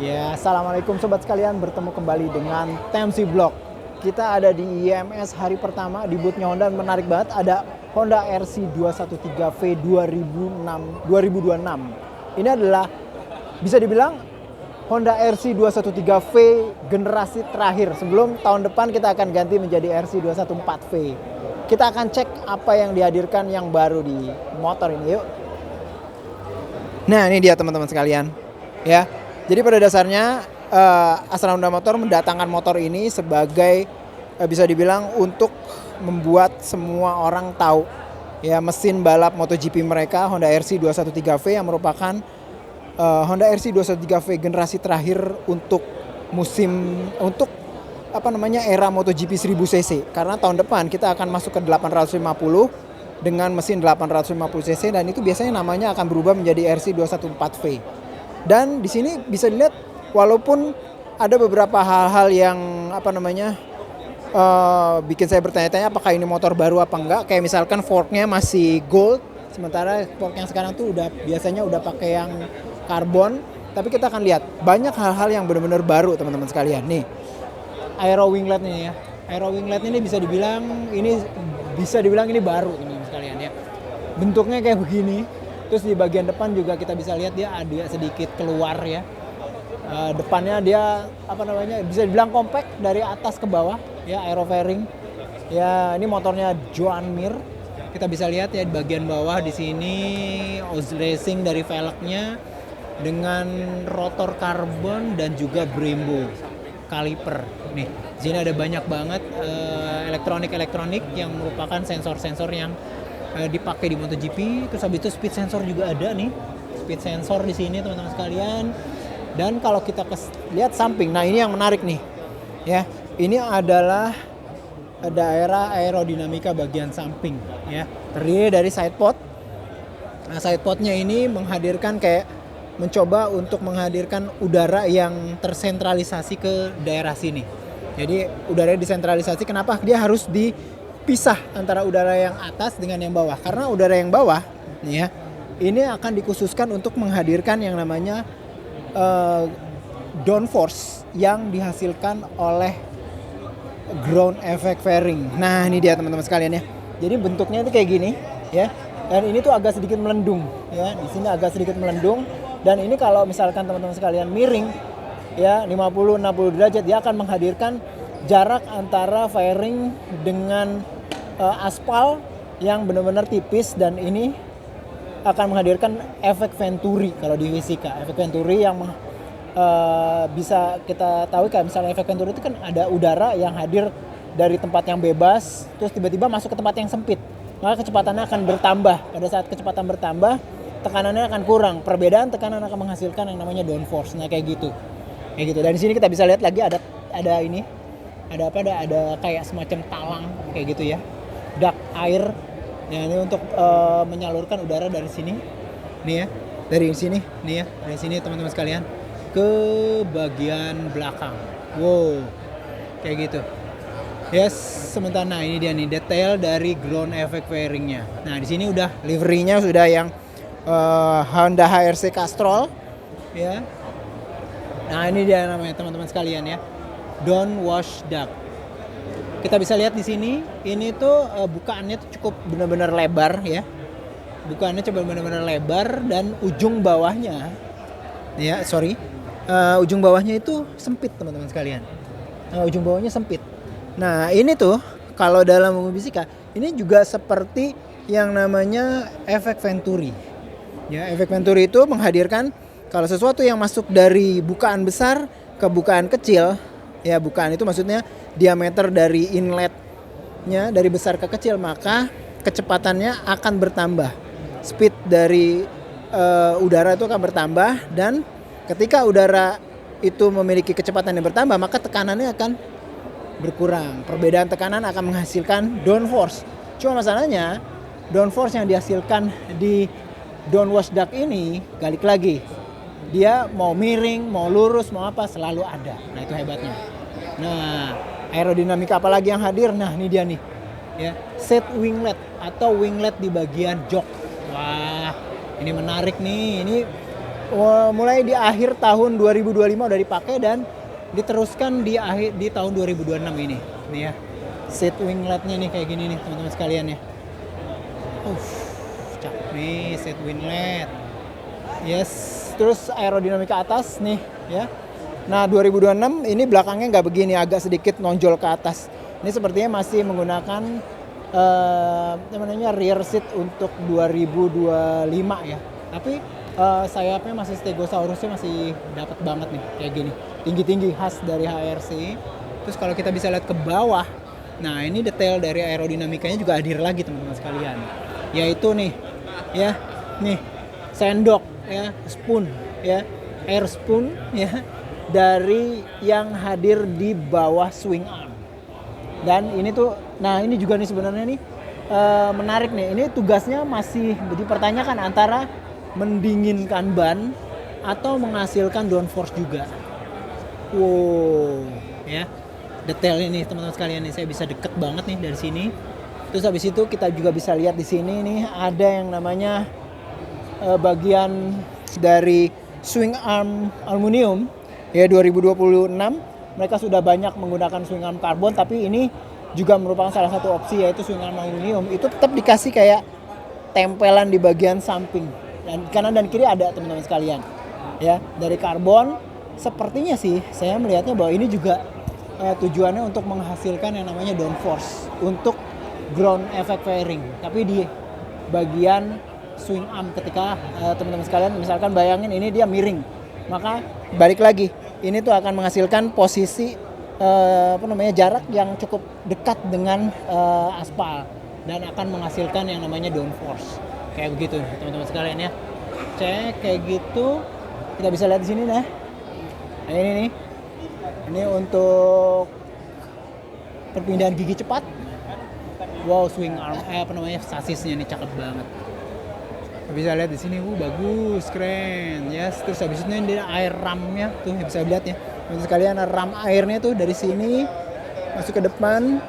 Ya, assalamualaikum sobat sekalian, bertemu kembali dengan TMC Vlog. Kita ada di IMS hari pertama di booth-nya Honda, menarik banget. Ada Honda RC213V 2026. Ini adalah bisa dibilang Honda RC213V generasi terakhir. Sebelum tahun depan kita akan ganti menjadi RC214V. Kita akan cek apa yang dihadirkan yang baru di motor ini, yuk. Nah, ini dia teman-teman sekalian, ya. Jadi pada dasarnya Astra Honda Motor mendatangkan motor ini sebagai bisa dibilang untuk membuat semua orang tahu ya mesin balap MotoGP mereka, Honda RC213V, yang merupakan Honda RC213V generasi terakhir untuk era MotoGP 1000 cc. Karena tahun depan kita akan masuk ke 850 dengan mesin 850 cc, dan itu biasanya namanya akan berubah menjadi RC214V. Dan di sini bisa dilihat walaupun ada beberapa hal-hal yang bikin saya bertanya-tanya apakah ini motor baru apa enggak. Kayak misalkan forknya masih gold, sementara fork yang sekarang tuh biasanya udah pakai yang karbon. Tapi kita akan lihat banyak hal-hal yang benar-benar baru teman-teman sekalian. Nih, aero winglet nih ya. Aero winglet ini bisa dibilang ini baru teman-teman sekalian ya. Bentuknya kayak begini. Terus di bagian depan juga kita bisa lihat dia ada sedikit keluar ya. Depannya dia bisa dibilang compact dari atas ke bawah ya, aero fairing. Ya, ini motornya Joan Mir. Kita bisa lihat ya di bagian bawah di sini Oz Racing dari velgnya dengan rotor karbon dan juga Brembo kaliper. Nih, di sini ada banyak banget elektronik yang merupakan sensor-sensor yang dipakai di MotoGP. Terus habis itu speed sensor juga ada nih, speed sensor di sini teman-teman sekalian. Dan kalau kita lihat samping, nah ini yang menarik nih ya, ini adalah daerah aerodinamika bagian samping ya, terdiri dari sidepod. Nah, sidepodnya ini mencoba untuk menghadirkan udara yang tersentralisasi ke daerah sini. Jadi udara disentralisasi, kenapa? Dia harus dipisah antara udara yang atas dengan yang bawah. Karena udara yang bawah nih ya, ini akan dikhususkan untuk menghadirkan yang namanya downforce yang dihasilkan oleh ground effect fairing. Nah, ini dia teman-teman sekalian ya. Jadi bentuknya itu kayak gini ya. Dan ini tuh agak sedikit melendung ya. Di sini agak sedikit melendung, dan ini kalau misalkan teman-teman sekalian miring ya 50-60 derajat, dia akan menghadirkan jarak antara fairing dengan aspal yang benar-benar tipis, dan ini akan menghadirkan efek Venturi kalau di fisika. Efek Venturi yang bisa kita tahu kayak misalnya efek Venturi itu kan ada udara yang hadir dari tempat yang bebas terus tiba-tiba masuk ke tempat yang sempit. Maka kecepatannya akan bertambah. Pada saat kecepatan bertambah, tekanannya akan kurang. Perbedaan tekanan akan menghasilkan yang namanya downforce. Nah, kayak gitu. Dan di sini kita bisa lihat lagi ada kayak semacam talang kayak gitu ya. Duct air. Ya, ini untuk menyalurkan udara dari sini. Nih ya, dari sini, nih ya, dari sini teman-teman sekalian ke bagian belakang. Wow. Kayak gitu. Yes, sementara nah ini dia nih detail dari ground effect fairingnya. Nah, di sini udah liverynya sudah yang Honda HRC Castrol ya. Nah, ini dia namanya teman-teman sekalian ya, down wash duct. Kita bisa lihat di sini, ini tuh bukaannya tuh cukup benar-benar lebar ya. Bukaannya coba benar-benar lebar, dan ujung bawahnya ujung bawahnya itu sempit teman-teman sekalian. Ujung bawahnya sempit. Nah, ini tuh kalau dalam ilmu fisika ini juga seperti yang namanya efek Venturi. Ya, efek Venturi itu menghadirkan kalau sesuatu yang masuk dari bukaan besar ke bukaan kecil, ya bukaan itu maksudnya diameter dari inletnya dari besar ke kecil, maka kecepatannya akan bertambah. Speed dari udara itu akan bertambah, dan ketika udara itu memiliki kecepatan yang bertambah, maka tekanannya akan berkurang. Perbedaan tekanan akan menghasilkan downforce. Cuma masalahnya downforce yang dihasilkan di downwash duct ini balik lagi, dia mau miring, mau lurus, mau apa selalu ada. Nah, itu hebatnya. Nah, aerodinamika apalagi yang hadir? Nah, ini dia nih ya, set winglet atau winglet di bagian jok. Wah, ini menarik nih. Ini mulai di akhir tahun 2025 udah dipakai dan diteruskan di tahun 2026 ini. Nih ya. Seat wingletnya nih kayak gini nih teman-teman sekalian ya. Cakep nih seat winglet. Yes, terus aerodinamika atas nih ya. Nah 2026 ini belakangnya nggak begini, agak sedikit nonjol ke atas. Ini sepertinya masih menggunakan rear seat untuk 2025 ya. Tapi sayapnya masih Stegosaurusnya masih dapat banget nih kayak gini. Tinggi-tinggi khas dari HRC. Terus kalau kita bisa lihat ke bawah, nah ini detail dari aerodinamikanya juga hadir lagi teman-teman sekalian. Yaitu nih ya, nih sendok ya, spoon ya, air spoon ya dari yang hadir di bawah swing arm. Dan ini tuh, nah ini juga nih sebenarnya nih menarik nih. Ini tugasnya masih dipertanyakan antara mendinginkan ban atau menghasilkan downforce juga. Wow, ya detail ini teman-teman sekalian nih, saya bisa deket banget nih dari sini. Terus habis itu kita juga bisa lihat di sini nih ada yang namanya bagian dari swing arm aluminium ya 2026. Mereka sudah banyak menggunakan swing arm karbon, tapi ini juga merupakan salah satu opsi yaitu swing arm aluminium. Itu tetap dikasih kayak tempelan di bagian samping dan kanan dan kiri ada teman-teman sekalian. Ya, dari karbon sepertinya sih saya melihatnya bahwa ini juga tujuannya untuk menghasilkan yang namanya downforce untuk ground effect fairing. Tapi di bagian swing arm ketika teman-teman sekalian misalkan bayangin ini dia miring, maka balik lagi ini tuh akan menghasilkan posisi jarak yang cukup dekat dengan aspal dan akan menghasilkan yang namanya downforce kayak begitu teman-teman sekalian ya. Cek kayak gitu, kita bisa lihat di sini nah ini nih, ini untuk perpindahan gigi cepat. Wow, swing arm sasisnya nih cakep banget. Bisa lihat di sini, bagus, keren. Yes, terus habis itu ini air ramnya tuh bisa lihat ya. Untuk sekalian ram airnya tuh dari sini masuk ke depan.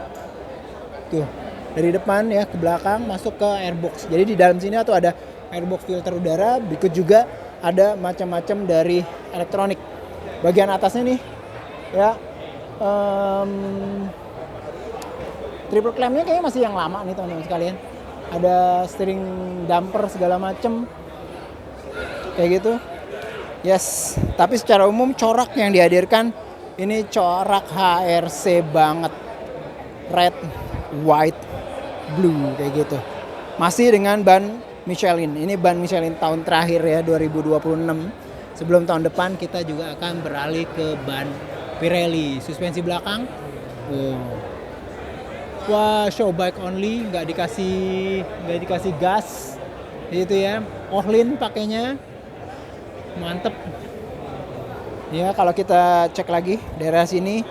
Tuh, dari depan ya ke belakang masuk ke airbox. Jadi di dalam sini tuh ada airbox filter udara, berikut juga ada macam-macam dari elektronik. Bagian atasnya nih ya triple clampnya kayaknya masih yang lama nih teman-teman sekalian. Ada steering damper segala macem kayak gitu. Yes, tapi secara umum corak yang dihadirkan ini corak HRC banget, red, white, blue kayak gitu. Masih dengan ban Michelin. Ini ban Michelin tahun terakhir ya 2026. Sebelum tahun depan kita juga akan beralih ke ban Pirelli. Suspensi belakang, wah, show bike only, nggak dikasih gas, gitu ya. Ohlin pakainya, mantep. Ya kalau kita cek lagi daerah sini,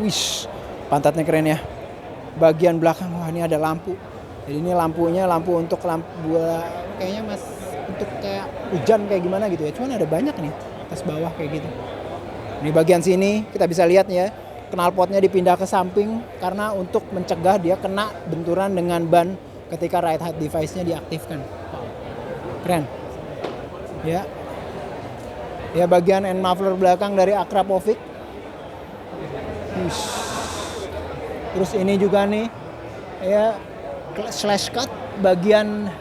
wish, pantatnya keren ya. Bagian belakang, wah ini ada lampu. Jadi ini lampunya lampu untuk lampu kayaknya mas untuk kayak hujan kayak gimana gitu ya. Cuman ada banyak nih atas bawah kayak gitu. Ini bagian sini kita bisa lihat ya. Knalpotnya dipindah ke samping karena untuk mencegah dia kena benturan dengan ban ketika ride height device-nya diaktifkan. Wow. Keren. Ya. Ya bagian end muffler belakang dari Akrapovic. Terus ini juga nih ya slash cut bagian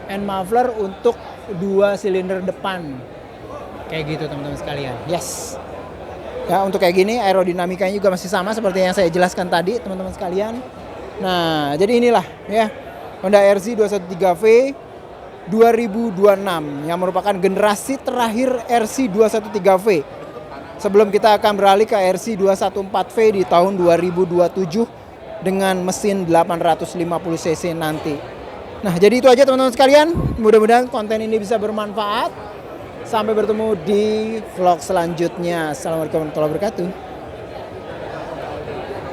end muffler untuk 2 silinder depan. Kayak gitu teman-teman sekalian. Yes. Ya untuk kayak gini aerodinamikanya juga masih sama seperti yang saya jelaskan tadi teman-teman sekalian. Nah jadi inilah ya Honda RZ 213V 2026 yang merupakan generasi terakhir RC 213V. Sebelum kita akan beralih ke RC 214V di tahun 2027 dengan mesin 850cc nanti. Nah jadi itu aja teman-teman sekalian. Mudah-mudahan konten ini bisa bermanfaat. Sampai bertemu di vlog selanjutnya. Assalamualaikum warahmatullahi wabarakatuh.